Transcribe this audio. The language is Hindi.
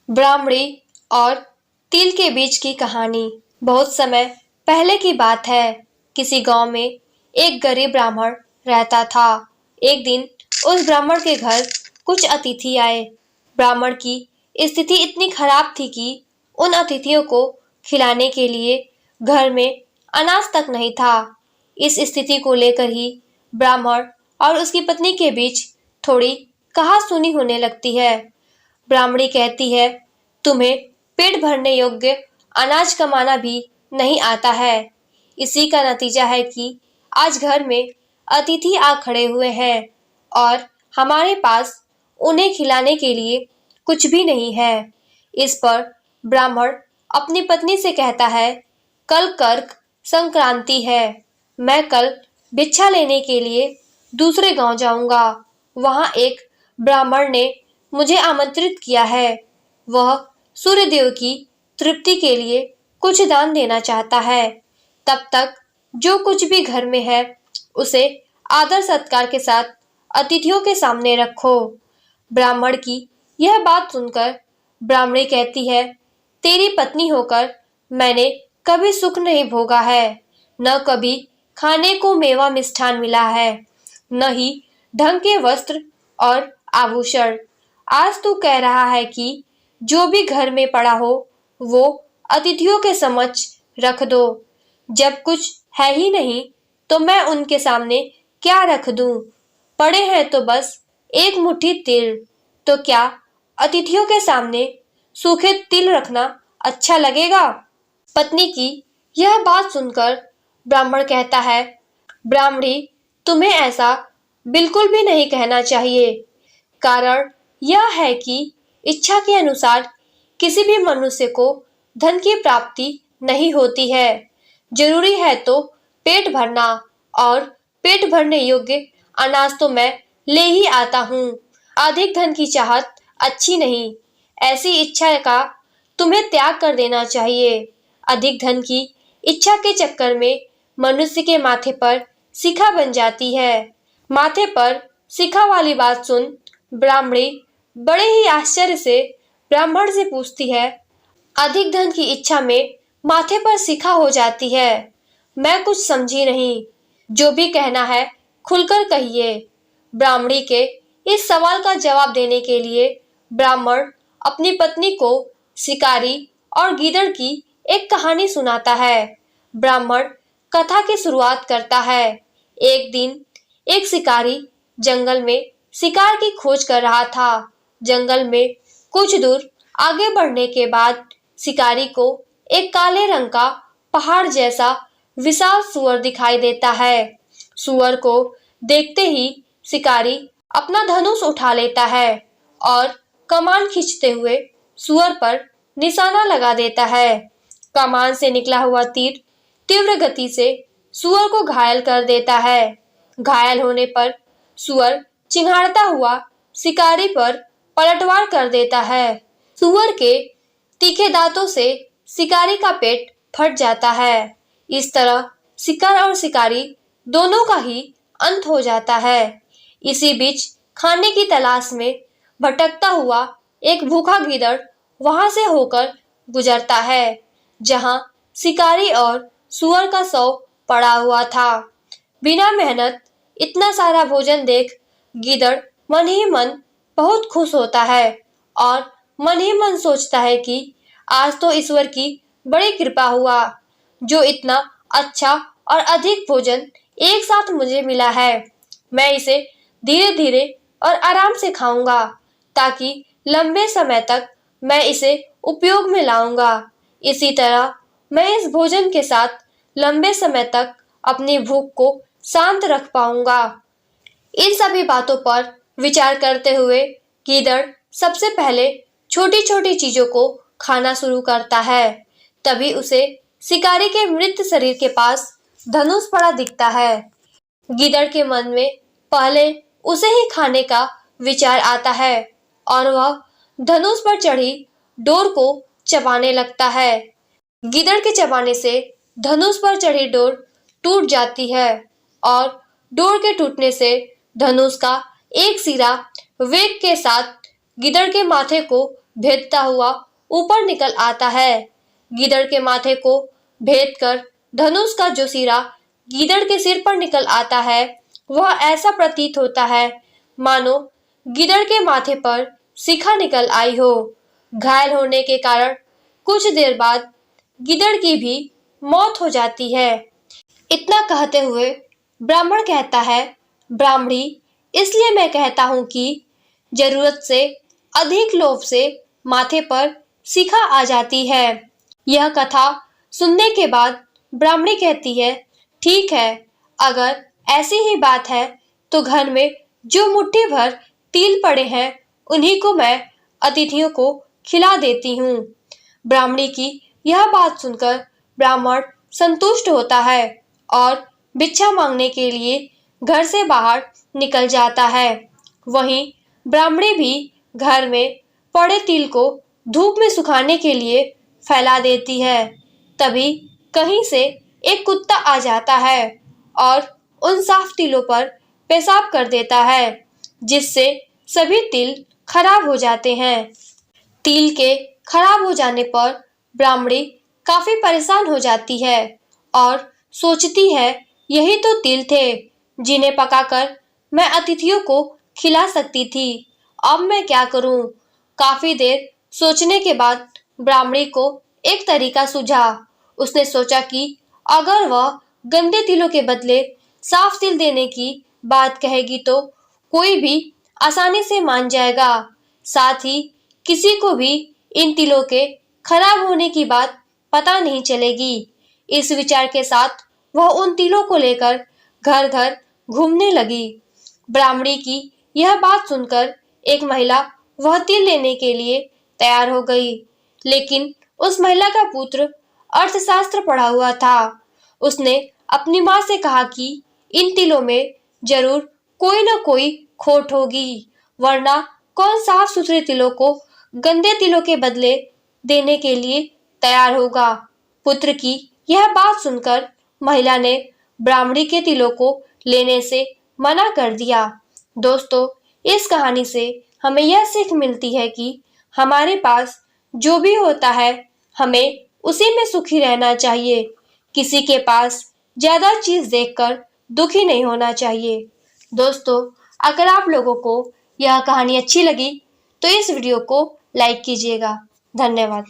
ब्राह्मणी और तिल के बीच की कहानी। बहुत समय पहले की बात है। किसी गांव में एक गरीब ब्राह्मण रहता था। एक दिन उस ब्राह्मण के घर कुछ अतिथि आए। ब्राह्मण की स्थिति इतनी खराब थी कि उन अतिथियों को खिलाने के लिए घर में अनाज तक नहीं था। इस स्थिति को लेकर ही ब्राह्मण और उसकी पत्नी के बीच थोड़ी कहासुनी होने लगती है। ब्राह्मणी कहती है, तुम्हें पेट भरने योग्य अनाज कमाना भी नहीं आता है। इसी का नतीजा है कि आज घर में अतिथि आ खड़े हुए हैं और हमारे पास उन्हें खिलाने के लिए कुछ भी नहीं है। इस पर ब्राह्मण अपनी पत्नी से कहता है, कल कर्क संक्रांति है। मैं कल भिक्षा लेने के लिए दूसरे गांव जाऊंगा। वहां एक ब्राह्मण ने मुझे आमंत्रित किया है। वह सूर्यदेव की तृप्ति के लिए कुछ दान देना चाहता है। तब तक जो कुछ भी घर में है उसे आदर सत्कार के साथ अतिथियों के सामने रखो। ब्राह्मण की यह बात सुनकर ब्राह्मणी कहती है, तेरी पत्नी होकर मैंने कभी सुख नहीं भोगा है, न कभी खाने को मेवा मिष्ठान मिला है, न ही ढंग के वस्त्र और आभूषण। आज तू कह रहा है कि जो भी घर में पड़ा हो वो अतिथियों के समक्ष रख दो। जब कुछ है ही नहीं तो मैं उनके सामने क्या रख दूं? पड़े हैं तो बस एक मुट्ठी तिल। तो क्या अतिथियों के सामने सूखे तिल रखना अच्छा लगेगा? पत्नी की यह बात सुनकर ब्राह्मण कहता है, ब्राह्मणी, तुम्हें ऐसा बिल्कुल भी नहीं कहना चाहिए। कारण यह है कि इच्छा के अनुसार किसी भी मनुष्य को धन की प्राप्ति नहीं होती है। जरूरी है तो पेट भरना, और पेट भरने योग्य अनाज तो मैं ले ही आता हूँ। अधिक धन की चाहत अच्छी नहीं। ऐसी इच्छा का तुम्हें त्याग कर देना चाहिए। अधिक धन की इच्छा के चक्कर में मनुष्य के माथे पर शिखा बन जाती है। माथे पर शिखा वाली बात सुन ब्राह्मणी बड़े ही आश्चर्य से ब्राह्मण से पूछती है, अधिक धन की इच्छा में माथे पर शिखा हो जाती है? मैं कुछ समझी नहीं। जो भी कहना है खुलकर कहिए। ब्राह्मणी के इस सवाल का जवाब देने के लिए ब्राह्मण अपनी पत्नी को शिकारी और गीदड़ की एक कहानी सुनाता है। ब्राह्मण कथा की शुरुआत करता है। एक दिन एक शिकारी जंगल में शिकार की खोज कर रहा था। जंगल में कुछ दूर आगे बढ़ने के बाद शिकारी को एक काले रंग का पहाड़ जैसा विशाल सुअर दिखाई देता है। सुअर को देखते ही शिकारी अपना धनुष उठा लेता है और कमान खींचते हुए सुअर पर निशाना लगा देता है। कमान से निकला हुआ तीर तीव्र गति से सुअर को घायल कर देता है। घायल होने पर सुअर चिंघाड़ता हुआ शिकारी पर पलटवार कर देता है। सुअर के तीखे दांतों से शिकारी का पेट फट जाता है। इस तरह शिकार और शिकारी दोनों का ही अंत हो जाता है। इसी बीच खाने की तलाश में भटकता हुआ एक भूखा गीदड़ वहां से होकर गुजरता है जहां शिकारी और सुअर का शव पड़ा हुआ था। बिना मेहनत इतना सारा भोजन देख गीदड़ मन ही मन बहुत खुश होता है और मन ही मन सोचता है कि आज तो ईश्वर की बड़ी कृपा हुआ, जो इतना अच्छा और अधिक भोजन एक साथ मुझे मिला है। मैं इसे धीरे धीरे और आराम से खाऊंगा ताकि लंबे समय तक मैं इसे उपयोग में लाऊंगा। इसी तरह मैं इस भोजन के साथ लंबे समय तक अपनी भूख को शांत रख पाऊंगा। इन सभी बातों पर विचार करते हुए गीदड़ सबसे पहले छोटी छोटी चीजों को खाना शुरू करता है। तभी उसे शिकारी के मृत शरीर के पास धनुष पड़ा दिखता है। गीदड़ के मन में पहले उसे ही खाने का विचार आता है और वह धनुष पर चढ़ी डोर को चबाने लगता है। गीदड़ के चबाने से धनुष पर चढ़ी डोर टूट जाती है और डोर के टूटने से धनुष का एक सिरा वेग के साथ गिदड़ के माथे को भेदता हुआ ऊपर निकल आता है। गीदड़ के माथे को भेद कर धनुष का जो सिरा गीदड़ के सिर पर निकल आता है, वह ऐसा प्रतीत होता है मानो गीदड़ के माथे पर शिखा निकल आई हो। घायल होने के कारण कुछ देर बाद गीदड़ की भी मौत हो जाती है। इतना कहते हुए ब्राह्मण कहता है, ब्राह्मणी, इसलिए मैं कहता हूँ कि जरूरत से अधिक लोभ से माथे पर शिखा आ जाती है। यह कथा सुनने के बाद ब्राह्मणी कहती है, ठीक है, अगर ऐसी ही बात है तो घर में जो मुट्ठी भर तिल पड़े हैं उन्हीं को मैं अतिथियों को खिला देती हूँ। ब्राह्मणी की यह बात सुनकर ब्राह्मण संतुष्ट होता है और भिक्षा मांगने के लिए घर से बाहर निकल जाता है। वहीं ब्राह्मणी भी घर में पड़े तिल को धूप में सुखाने के लिए फैला देती है। तभी कहीं से एक कुत्ता आ जाता है और उन साफ तिलों पर पेशाब कर देता है, जिससे सभी तिल खराब हो जाते हैं। तिल के खराब हो जाने पर ब्राह्मणी काफी परेशान हो जाती है और सोचती है, यही तो तिल थे जिन्हें पकाकर मैं अतिथियों को खिला सकती थी। अब मैं क्या करूं? काफी देर सोचने के बाद ब्राह्मणी को एक तरीका सूझा। उसने सोचा कि अगर वह गंदे तिलों के बदले साफ तिल देने की बात कहेगी तो कोई भी आसानी से मान जाएगा। साथ ही किसी को भी इन तिलों के खराब होने की बात पता नहीं चलेगी। इस विचार के साथ वह उन तिलों को लेकर घर घर घूमने लगी। ब्राह्मणी की यह बात सुनकर एक महिला वह तिल लेने के लिए तैयार हो गई, लेकिन उस महिला का पुत्र अर्थशास्त्र पढ़ा हुआ था। उसने अपनी माँ से कहा कि इन तिलों में जरूर कोई न कोई खोट होगी, वरना कौन साफ सुथरे तिलों को गंदे तिलों के बदले देने के लिए तैयार होगा। पुत्र की यह बात सुनकर महिला ने ब्राह्मणी के तिलों को लेने से मना कर दिया। दोस्तों, इस कहानी से हमें यह सीख मिलती है कि हमारे पास जो भी होता है हमें उसी में सुखी रहना चाहिए। किसी के पास ज्यादा चीज देखकर दुखी नहीं होना चाहिए। दोस्तों, अगर आप लोगों को यह कहानी अच्छी लगी तो इस वीडियो को लाइक कीजिएगा। धन्यवाद।